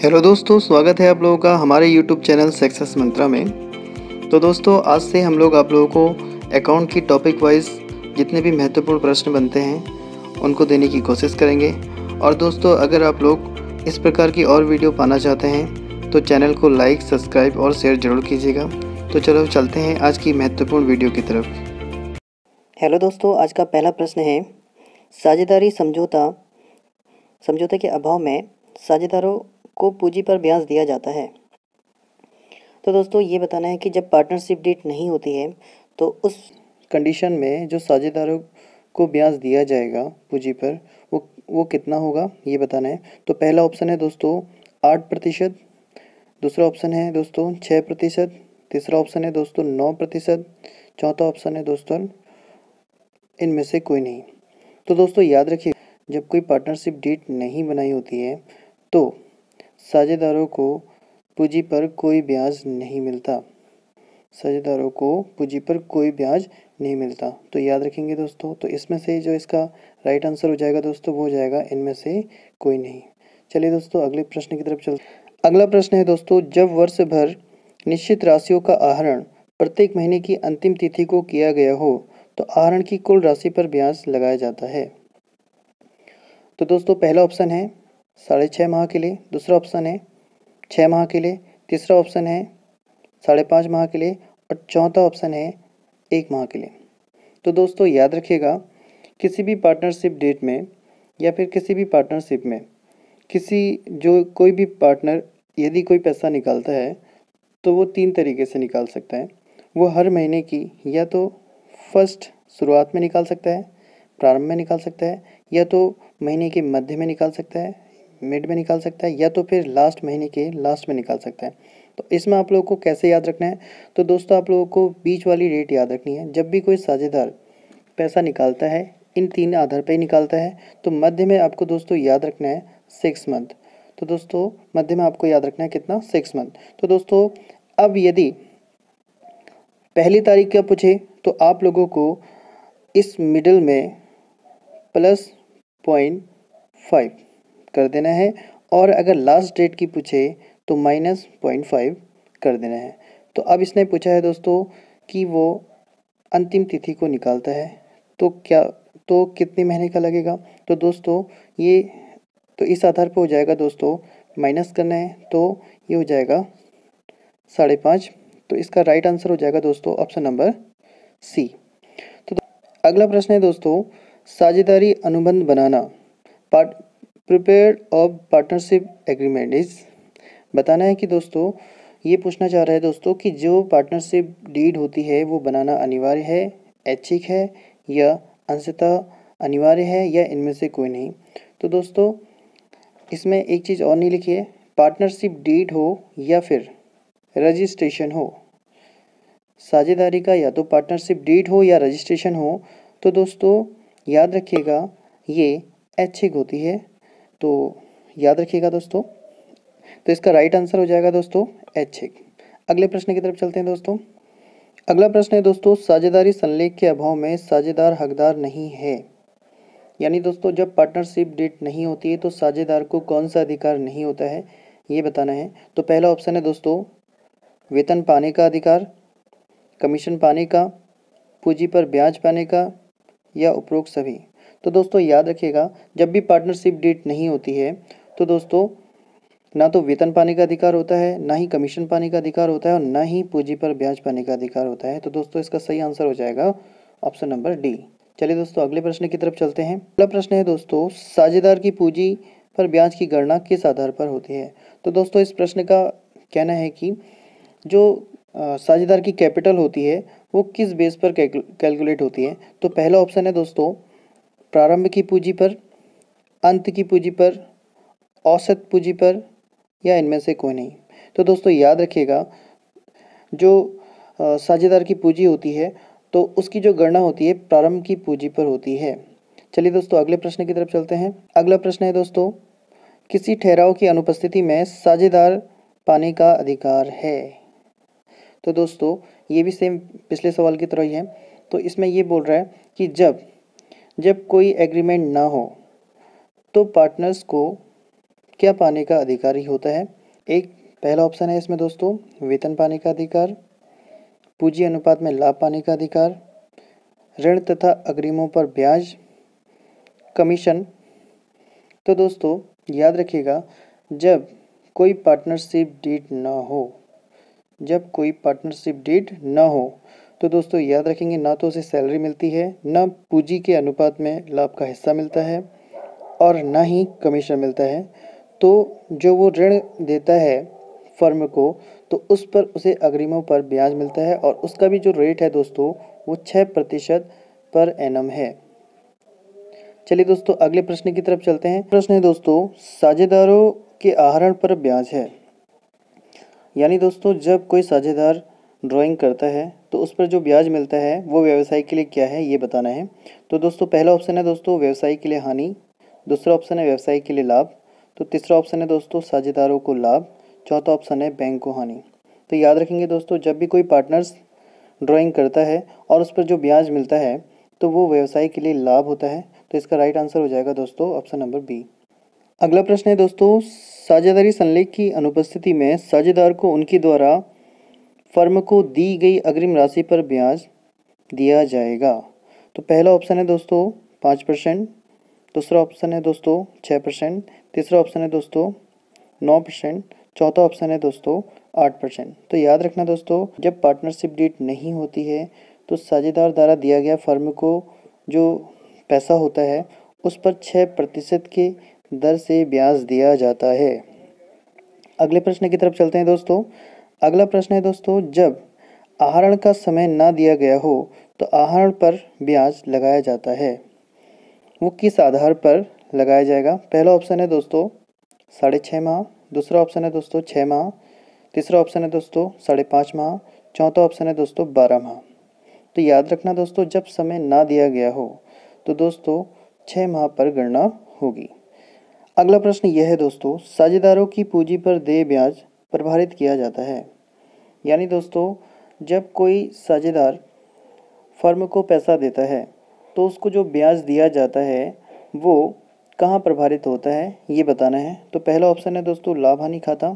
Hello दोस्तों, स्वागत है आप लोगों का हमारे यूट्यूब चैनल सक्सेस मंत्रा में। तो दोस्तों, आज से हम लोग आप लोगों को अकाउंट की टॉपिक वाइज जितने भी महत्वपूर्ण प्रश्न बनते हैं उनको देने की कोशिश करेंगे। और दोस्तों, अगर आप लोग इस प्रकार की और वीडियो पाना चाहते हैं तो चैनल को लाइक, सब्सक्राइब और शेयर ज़रूर कीजिएगा। तो चलो चलते हैं आज की महत्वपूर्ण वीडियो की तरफ। हेलो दोस्तों, आज का पहला प्रश्न है साझेदारी समझौते के अभाव में साझेदारों को पूंजी पर ब्याज दिया जाता है। तो दोस्तों ये बताना है कि जब पार्टनरशिप डीड नहीं होती है तो उस कंडीशन में जो साझेदारों को ब्याज दिया जाएगा पूंजी पर वो कितना होगा ये बताना है। तो पहला ऑप्शन है दोस्तों 8%, दूसरा ऑप्शन है दोस्तों 6%, तीसरा ऑप्शन है दोस्तों 9%, चौथा ऑप्शन है दोस्तों इनमें से कोई नहीं। तो दोस्तों याद रखिए, जब कोई पार्टनरशिप डीड नहीं बनाई होती है तो साझेदारों को पूंजी पर कोई ब्याज नहीं मिलता। साझेदारों को पूंजी पर कोई ब्याज नहीं मिलता। तो याद रखेंगे दोस्तों। तो इसमें से जो इसका राइट आंसर हो जाएगा दोस्तों वो हो जाएगा इनमें से कोई नहीं। चलिए दोस्तों अगले प्रश्न की तरफ चलते। अगला प्रश्न है दोस्तों, जब वर्ष भर निश्चित राशियों का आहरण प्रत्येक महीने की अंतिम तिथि को किया गया हो तो आहरण की कुल राशि पर ब्याज लगाया जाता है। तो दोस्तों पहला ऑप्शन है 6.5 माह के लिए, दूसरा ऑप्शन है 6 माह के लिए, तीसरा ऑप्शन है 5.5 माह के लिए और चौथा ऑप्शन है 1 माह के लिए। तो दोस्तों याद रखिएगा, किसी भी पार्टनरशिप डेट में या फिर किसी भी पार्टनरशिप में कोई भी पार्टनर यदि कोई पैसा निकालता है तो वो 3 तरीके से निकाल सकता है। वो हर महीने की या तो फर्स्ट शुरुआत में निकाल सकता है, प्रारंभ में निकाल सकता है, या तो महीने के मध्य में निकाल सकता है, मिड में निकाल सकता है, या तो फिर लास्ट महीने के लास्ट में निकाल सकता है। तो इसमें आप लोगों को कैसे याद रखना है, तो दोस्तों आप लोगों को बीच वाली डेट याद रखनी है। जब भी कोई साझेदार पैसा निकालता है इन 3 आधार पर ही निकालता है। तो मध्य में आपको दोस्तों याद रखना है 6 मंथ। तो दोस्तों मध्य में आपको याद रखना है कितना, 6 मंथ। तो दोस्तों अब यदि पहली तारीख का पूछे तो आप लोगों को इस मिडिल में +0.5 कर देना है, और अगर लास्ट डेट की पूछे तो -0.5 कर देना है। तो अब इसने पूछा है दोस्तों कि वो अंतिम तिथि को निकालता है तो कितने महीने का लगेगा। तो दोस्तों तो इस आधार पर हो जाएगा दोस्तों, माइनस करना है तो ये हो जाएगा 5.5। तो इसका राइट आंसर हो जाएगा दोस्तों ऑप्शन नंबर सी। तो अगला प्रश्न है दोस्तों, साझेदारी अनुबंध बनाना prepare of partnership agreement is. बताना है कि दोस्तों ये पूछना चाह रहा है दोस्तों कि जो पार्टनरशिप डीड होती है वो बनाना अनिवार्य है, ऐच्छिक है या अंशतः अनिवार्य है या इनमें से कोई नहीं। तो दोस्तों इसमें एक चीज़ और नहीं लिखी है, पार्टनरशिप डीड हो या फिर रजिस्ट्रेशन हो, साझेदारी का या तो पार्टनरशिप डीड हो या रजिस्ट्रेशन हो, तो दोस्तों याद रखिएगा ये ऐच्छिक होती है। तो याद रखिएगा दोस्तों, तो इसका राइट आंसर हो जाएगा दोस्तों ऐच्छिक। अगले प्रश्न की तरफ चलते हैं दोस्तों। अगला प्रश्न है दोस्तों, साझेदारी संलेख के अभाव में साझेदार हकदार नहीं है। यानी दोस्तों जब पार्टनरशिप डीड नहीं होती है तो साझेदार को कौन सा अधिकार नहीं होता है ये बताना है। तो पहला ऑप्शन है दोस्तों वेतन पाने का अधिकार, कमीशन पाने का, पूंजी पर ब्याज पाने का या उपरोक्त सभी। तो दोस्तों याद रखिएगा, जब भी पार्टनरशिप डीड नहीं होती है तो दोस्तों ना तो वेतन पाने का अधिकार होता है, ना ही कमीशन पाने का अधिकार होता है और ना ही पूंजी पर ब्याज पाने का अधिकार होता है। तो दोस्तों इसका सही आंसर हो जाएगा ऑप्शन नंबर डी। चलिए दोस्तों अगले प्रश्न की तरफ चलते हैं। अगला प्रश्न है दोस्तों, साझेदार की पूंजी पर ब्याज की गणना किस आधार पर होती है। तो दोस्तों इस प्रश्न का कहना है कि जो साझेदार की कैपिटल होती है वो किस बेस पर कैलकुलेट होती है। तो पहला ऑप्शन है दोस्तों प्रारंभ की पूंजी पर, अंत की पूंजी पर, औसत पूंजी पर या इनमें से कोई नहीं। तो दोस्तों याद रखिएगा, जो साझेदार की पूंजी होती है तो उसकी जो गणना होती है प्रारंभ की पूंजी पर होती है। चलिए दोस्तों अगले प्रश्न की तरफ चलते हैं। अगला प्रश्न है दोस्तों, किसी ठहराव की अनुपस्थिति में साझेदार पाने का अधिकार है। तो दोस्तों ये भी सेम पिछले सवाल की तरह ही है। तो इसमें ये बोल रहा है कि जब कोई एग्रीमेंट ना हो तो पार्टनर्स को क्या पाने का अधिकारी होता है? एक पहला ऑप्शन है इसमें दोस्तों वेतन पाने का अधिकार, पूंजी अनुपात में लाभ पाने का अधिकार, ऋण तथा अग्रिमों पर ब्याज, कमीशन। तो दोस्तों याद रखिएगा, जब कोई पार्टनरशिप डीड ना हो तो दोस्तों याद रखेंगे, ना तो उसे सैलरी मिलती है, ना पूंजी के अनुपात में लाभ का हिस्सा मिलता है और ना ही कमीशन मिलता है। तो जो वो ऋण देता है फर्म को, तो उस पर उसे अग्रिमों पर ब्याज मिलता है और उसका भी जो रेट है दोस्तों वो 6% पर एनम है। चलिए दोस्तों अगले प्रश्न की तरफ चलते हैं। प्रश्न है दोस्तों साझेदारों के आहरण पर ब्याज है। यानी दोस्तों जब कोई साझेदार ड्राइंग करता है तो उस पर जो ब्याज मिलता है वो व्यवसाय के लिए क्या है ये बताना है। तो दोस्तों पहला ऑप्शन है दोस्तों व्यवसाय के लिए हानि, दूसरा ऑप्शन है व्यवसाय के लिए लाभ, तो तीसरा ऑप्शन है दोस्तों साझेदारों को लाभ, चौथा ऑप्शन है बैंक को हानि। तो याद रखेंगे दोस्तों, जब भी कोई पार्टनर्स ड्राइंग करता है और उस पर जो ब्याज मिलता है तो वो व्यवसाय के लिए लाभ होता है। तो इसका राइट आंसर हो जाएगा दोस्तों ऑप्शन नंबर बी। अगला प्रश्न है दोस्तों साझेदारी संलेख की अनुपस्थिति में साझेदार को उनके द्वारा फर्म को दी गई अग्रिम राशि पर ब्याज दिया जाएगा। तो पहला ऑप्शन है दोस्तों 5%, दूसरा ऑप्शन है दोस्तों 6%, तीसरा ऑप्शन है दोस्तों 9%, चौथा ऑप्शन है दोस्तों 8%। तो याद रखना दोस्तों, जब पार्टनरशिप डीड नहीं होती है तो साझेदार द्वारा दिया गया फर्म को जो पैसा होता है उस पर 6% के दर से ब्याज दिया जाता है। अगले प्रश्न की तरफ चलते हैं दोस्तों। अगला प्रश्न है दोस्तों जब आहरण का समय ना दिया गया हो तो आहरण पर ब्याज लगाया जाता है, वो किस आधार पर लगाया जाएगा? पहला ऑप्शन है दोस्तों 6.5 माह, दूसरा ऑप्शन है दोस्तों 6 माह, तीसरा ऑप्शन है दोस्तों 5.5 माह, चौथा ऑप्शन है दोस्तों 12 माह। तो याद रखना दोस्तों, जब समय ना दिया गया हो तो दोस्तों 6 माह पर गणना होगी। अगला प्रश्न यह है दोस्तों साझेदारों की पूंजी पर देय ब्याज प्रभारित किया जाता है। यानी दोस्तों जब कोई साझेदार फर्म को पैसा देता है तो उसको जो ब्याज दिया जाता है वो कहाँ प्रभारित होता है ये बताना है। तो पहला ऑप्शन है दोस्तों लाभ हानि खाता,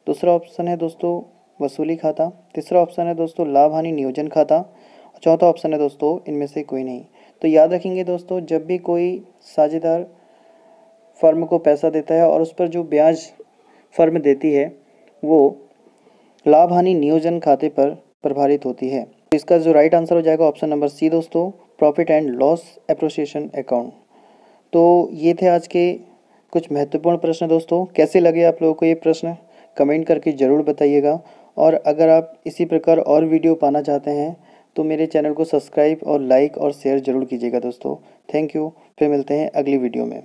दूसरा ऑप्शन है दोस्तों वसूली खाता, तीसरा ऑप्शन है दोस्तों लाभ हानि नियोजन खाता, चौथा ऑप्शन है दोस्तों इनमें से कोई नहीं। तो याद रखेंगे दोस्तों, जब भी कोई साझेदार फर्म को पैसा देता है और उस पर जो ब्याज फर्म देती है वो लाभ हानि नियोजन खाते पर प्रभारित होती है। तो इसका जो राइट आंसर हो जाएगा ऑप्शन नंबर सी दोस्तों, प्रॉफिट एंड लॉस एप्रोसिएशन अकाउंट। तो ये थे आज के कुछ महत्वपूर्ण प्रश्न दोस्तों। कैसे लगे आप लोगों को ये प्रश्न कमेंट करके ज़रूर बताइएगा, और अगर आप इसी प्रकार और वीडियो पाना चाहते हैं तो मेरे चैनल को सब्सक्राइब और लाइक और शेयर ज़रूर कीजिएगा दोस्तों। थैंक यू, फिर मिलते हैं अगली वीडियो में।